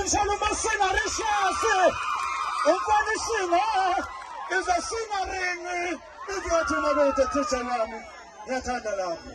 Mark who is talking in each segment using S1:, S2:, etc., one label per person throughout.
S1: Shalom Sina Rishasi. Umfana Sina is a Sina ring. If you are to know the teacher name, yathanda lapho.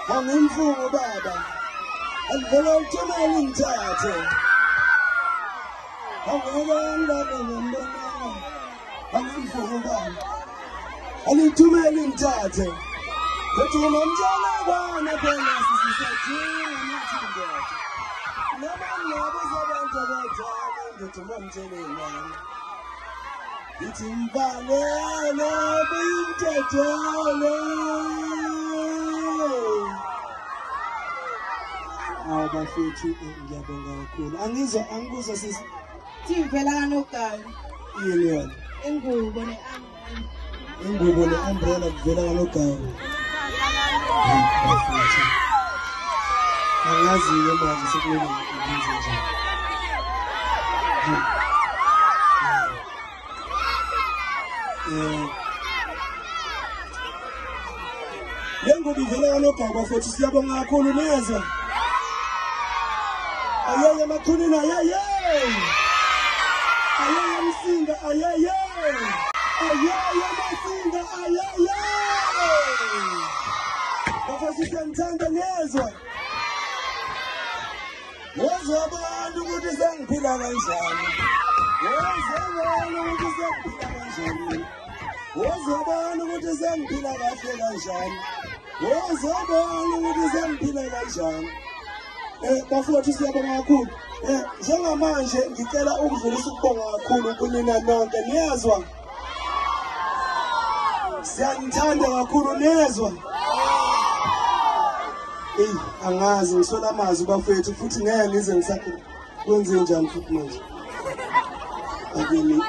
S1: Angimfungo baba alivela uthumela imthathe angekanga ngembonana angimfungo baba alithumela imthathe ethi nomtshana kwana phela sisizathiwe nithindele nabanye abazabantu abadala ngithi mamtshelelana ithi mbalele bintethele abafethu ngiyabonga kakhulu angikuzwa sisi
S2: Tivela kanogala
S1: yini yona
S2: ingubo
S1: ne-umbrella kuvela kanogala angazi-ke manje sekumele ngenze njani le ngubo ivela kanogala bafethu siyabonga kakhulu niyezwa ayeye makhulina ayeye msinga ayeye masinga ayeye bafethu siyanithanda niyezwa wozwa abantu ukuthi sengiphila kanjani wozwa abantu ukuthi sengiphila kahle kanjani wozwa abantu ukuthi sengiphila kanjani bafowethu siyabonga kakhulu njengamanje ngicela ukudlulisa ukubonga kakhulu kunina nonke niyezwa siyanithanda kakhulu niyezwa angazi ngisola amazwi bafowethu futhi ngeke ngize kwenze njani futhi manje akini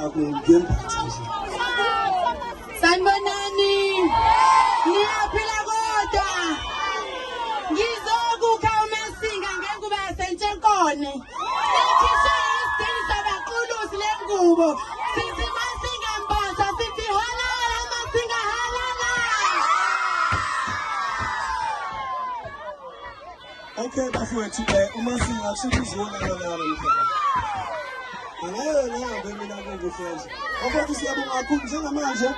S1: akungemphathi nje
S2: sanibonani niyaphila kodwa ngizokukha uMasinga ngengubo yaseNtshekone sikhishwe isidini sabaqulusi lengubo sithi Masinga mbasa sithi halala Masinga halala.
S1: Okay bafowethu uMasinga kusho uzolala mkhaya angeke ngihambe mina kukuhle nje. Bafowethu siyabonga kakhulu njengamanje